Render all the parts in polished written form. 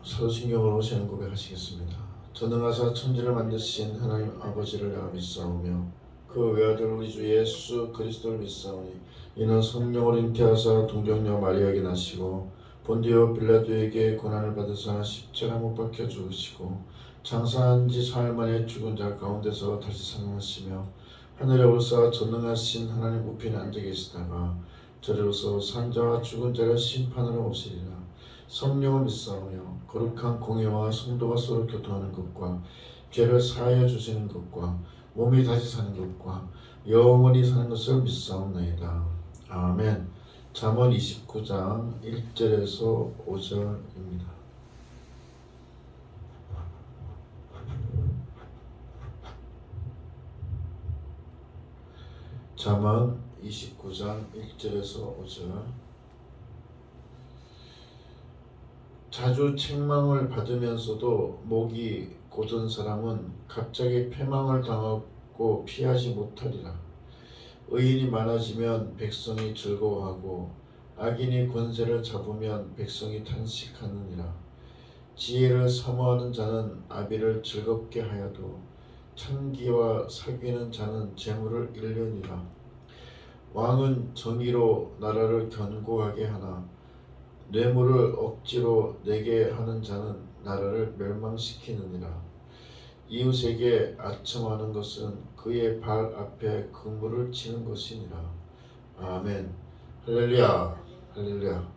사도신경으로 오시는 고백하시겠습니다. 전능하사 천지를 만드신 하나님 아버지를 내가 믿사오며 그 외아들 우리 주 예수 그리스도를 믿사오니 이는 성령을 잉태하사 동정녀 마리아에게 나시고 본디오 빌라도에게 고난을 받으사 십자가 못 박혀 죽으시고 장사한 지 사흘 만에 죽은 자 가운데서 다시 살아나시며 하늘에 올사 전능하신 하나님 우편에 앉아 계시다가 저리로서 산자와 죽은 자를 심판하러 오시리라. 성령을 믿사오며 거룩한 공예와 성도가 서로 교통하는 것과 죄를 사하여 주시는 것과 몸이 다시 사는 것과 영원히 사는 것을 믿사옵나이다. 아멘. 잠언 29장 1절에서 5절입니다. 잠언 29장 1절에서 5절. 자주 책망을 받으면서도 목이 곧은 사람은 갑자기 패망을 당하고 피하지 못하리라. 의인이 많아지면 백성이 즐거워하고 악인이 권세를 잡으면 백성이 탄식하느니라. 지혜를 사모하는 자는 아비를 즐겁게 하여도 창기와 사귀는 자는 재물을 잃느니라. 왕은 정의로 나라를 견고하게 하나 뇌물을 억지로 내게 하는 자는 나라를 멸망시키느니라. 이웃에게 아첨하는 것은 그의 발 앞에 그물을 치는 것이니라. 아멘. 할렐루야. 할렐루야.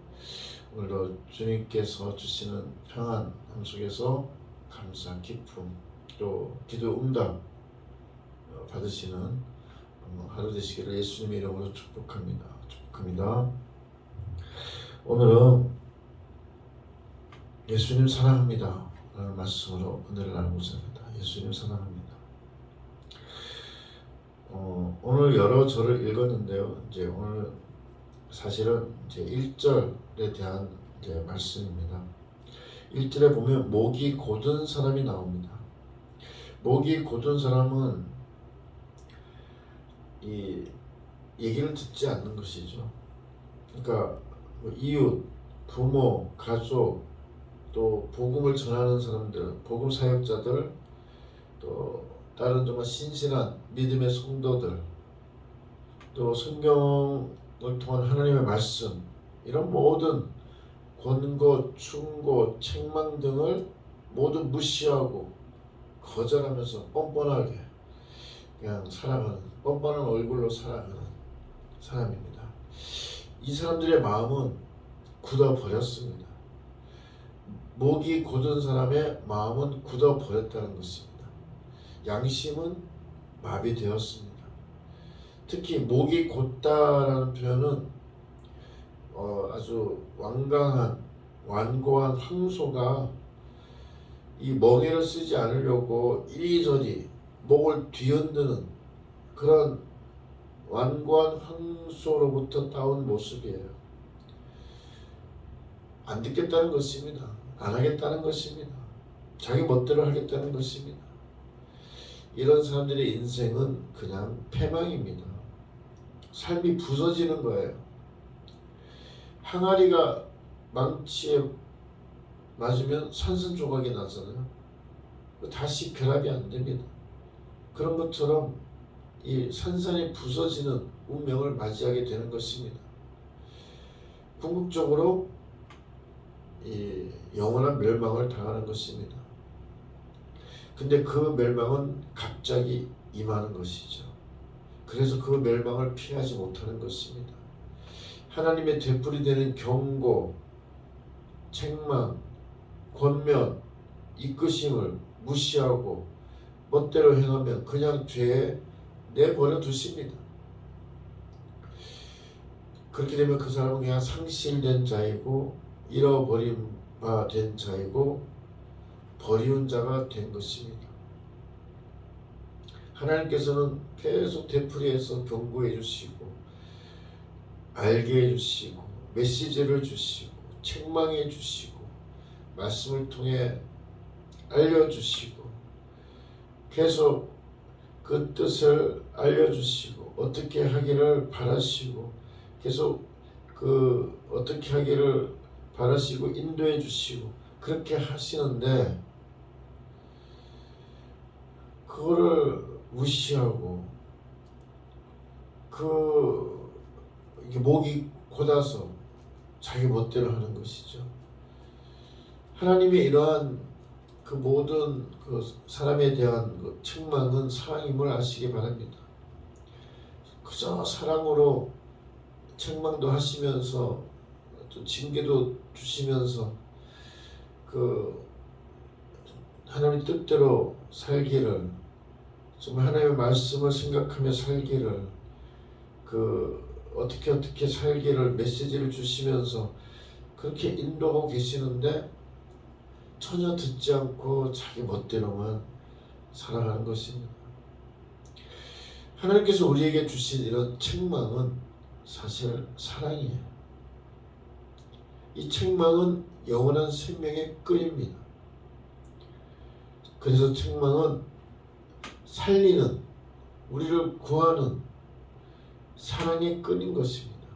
오늘도 주님께서 주시는 평안함 속에서 감사, 기쁨, 또 기도 응답 받으시는 하루 되시기를 예수님의 이름으로 축복합니다. 축복합니다. 오늘은 예수님 사랑합니다 라는 말씀으로 은혜를 나누고자 합니다. 예수님 사랑합니다. 오늘 여러 절을 읽었는데요. 이제 오늘 사실은 이제 1절에 대한 이제 말씀입니다. 1절에 보면 목이 곧은 사람이 나옵니다. 목이 곧은 사람은 이 얘기를 듣지 않는 것이죠. 그러니까 이웃, 부모, 가족, 또 복음을 전하는 사람들, 복음 사역자들, 또 다른 정말 신실한 믿음의 성도들, 또 성경을 통한 하나님의 말씀, 이런 모든 권고, 충고, 책망 등을 모두 무시하고 거절하면서 뻔뻔하게 그냥 살아가는, 뻔뻔한 얼굴로 살아가는 사람입니다. 이 사람들의 마음은 굳어버렸습니다. 목이 곧은 사람의 마음은 굳어버렸다는 것입니다. 양심은 마비되었습니다. 특히 목이 곧다라는 표현은 아주 완고한 황소가 이 멍에를 쓰지 않으려고 이리저리 목을 뒤흔드는 그런 완고한 황소로부터 따온 모습이에요. 안 듣겠다는 것입니다. 안 하겠다는 것입니다. 자기 멋대로 하겠다는 것입니다. 이런 사람들의 인생은 그냥 패망입니다. 삶이 부서지는 거예요. 항아리가 망치에 맞으면 산산조각이 나잖아요. 다시 결합이 안 됩니다. 그런 것처럼 이 산산이 부서지는 운명을 맞이하게 되는 것입니다. 궁극적으로 이 영원한 멸망을 당하는 것입니다. 근데 그 멸망은 갑자기 임하는 것이죠. 그래서 그 멸망을 피하지 못하는 것입니다. 하나님의 되풀이 되는 경고, 책망, 권면, 이끄심을 무시하고 멋대로 행하면 그냥 죄에 내버려 두십니다. 그렇게 되면 그 사람은 그냥 상실된 자이고 잃어버린 바 된 자이고 버리운 자가 된 것입니다. 하나님께서는 계속 되풀이해서 경고해 주시고 알게 해주시고 메시지를 주시고 책망해 주시고 말씀을 통해 알려주시고 계속 그 뜻을 알려주시고 어떻게 하기를 바라시고 계속 그 어떻게 하기를 바라시고 인도해 주시고 그렇게 하시는데 그거를 무시하고 이게 목이 곧아서 자기 멋대로 하는 것이죠. 하나님이 이러한 그 모든 그 사람에 대한 그 책망은 사랑임을 아시기 바랍니다. 그저 사랑으로 책망도 하시면서 또 징계도 주시면서 그 하나님의 뜻대로 살기를, 정말 하나님의 말씀을 생각하며 살기를, 어떻게 살기를 메시지를 주시면서 그렇게 인도하고 계시는데 전혀 듣지 않고 자기 멋대로만 살아가는 것입니다. 하나님께서 우리에게 주신 이런 책망은 사실 사랑이에요. 이 책망은 영원한 생명의 끈입니다. 그래서 책망은 살리는, 우리를 구하는 사랑의 끈인 것입니다.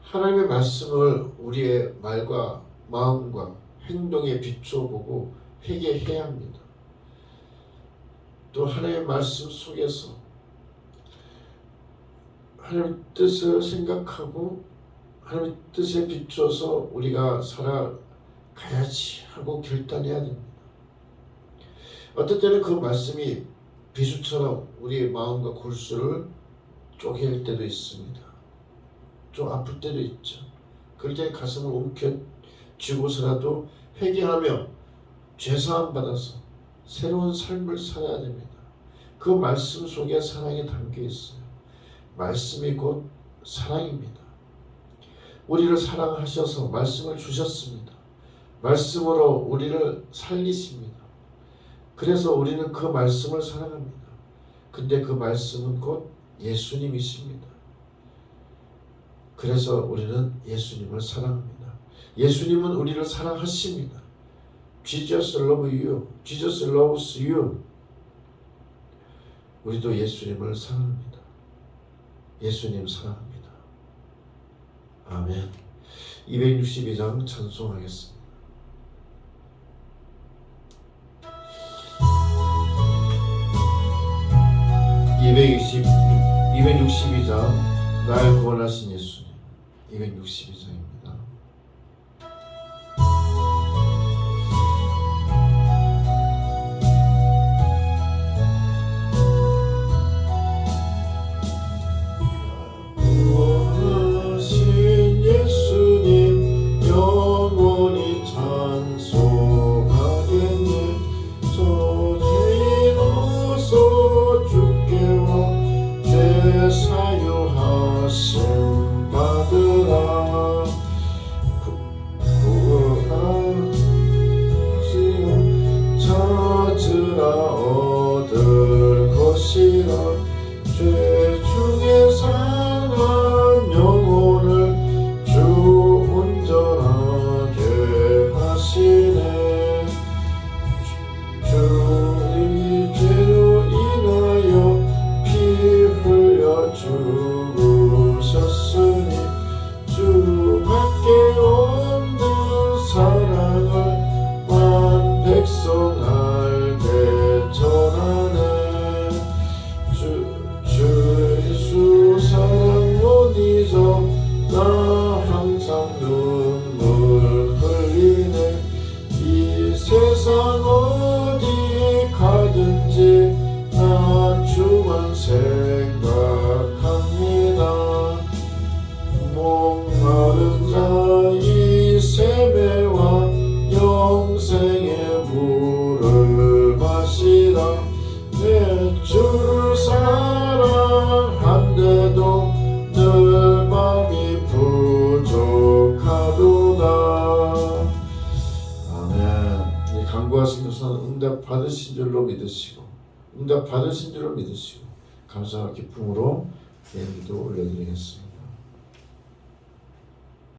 하나님의 말씀을 우리의 말과 마음과 행동에 비추어 보고 회개해야 합니다. 또 하나님의 말씀 속에서 하나님의 뜻을 생각하고 하나님의 뜻에 비추어서 우리가 살아가야지 하고 결단해야 됩니다. 어떨 때는 그 말씀이 비수처럼 우리의 마음과 골수를 쪼갤 때도 있습니다. 좀 아플 때도 있죠. 그럴 때 가슴을 움켜쥐고서라도 회개하며 죄사함 받아서 새로운 삶을 살아야 됩니다. 그 말씀 속에 사랑이 담겨 있어요. 말씀이 곧 사랑입니다. 우리를 사랑하셔서 말씀을 주셨습니다. 말씀으로 우리를 살리십니다. 그래서 우리는 그 말씀을 사랑합니다. 근데 그 말씀은 곧 예수님이십니다. 그래서 우리는 예수님을 사랑합니다. 예수님은 우리를 사랑하십니다. Jesus loves you. Jesus loves you. 우리도 예수님을 사랑합니다. 예수님 사랑합니다. 아멘. 262장 찬송하겠습니다. 262장 날 구원하신 예수님. 262장입니다. 구원하신 예수님 영원히 찬송하겠네. 저 죄로서 주께와 죄 사유하심 받으라. 구원하시고 찾으라 얻을 것이라. 죄 중에 상한 영혼을 주 온전하게 하시네. 주의 죄로 인하여 피 흘려 죽으셨으니 주밖에 없는 사랑을 만 백성 알게 전하네. 주 예수 사랑 못 잊어 나 항상 눈물 흘리네. 이 세상 어디 가든지 나 주만 생각합니다. 목마른 자의 세매와 영생의 물을 마시라. 내 주를 사랑한데도 늘 마음이 부족하도다. 아멘. 이 간구하신 것은 응답 받으신 줄로 믿으시고, 응답 받으신 줄로 믿으시고 감사와 기쁨으로 예배도 올려드리겠습니다.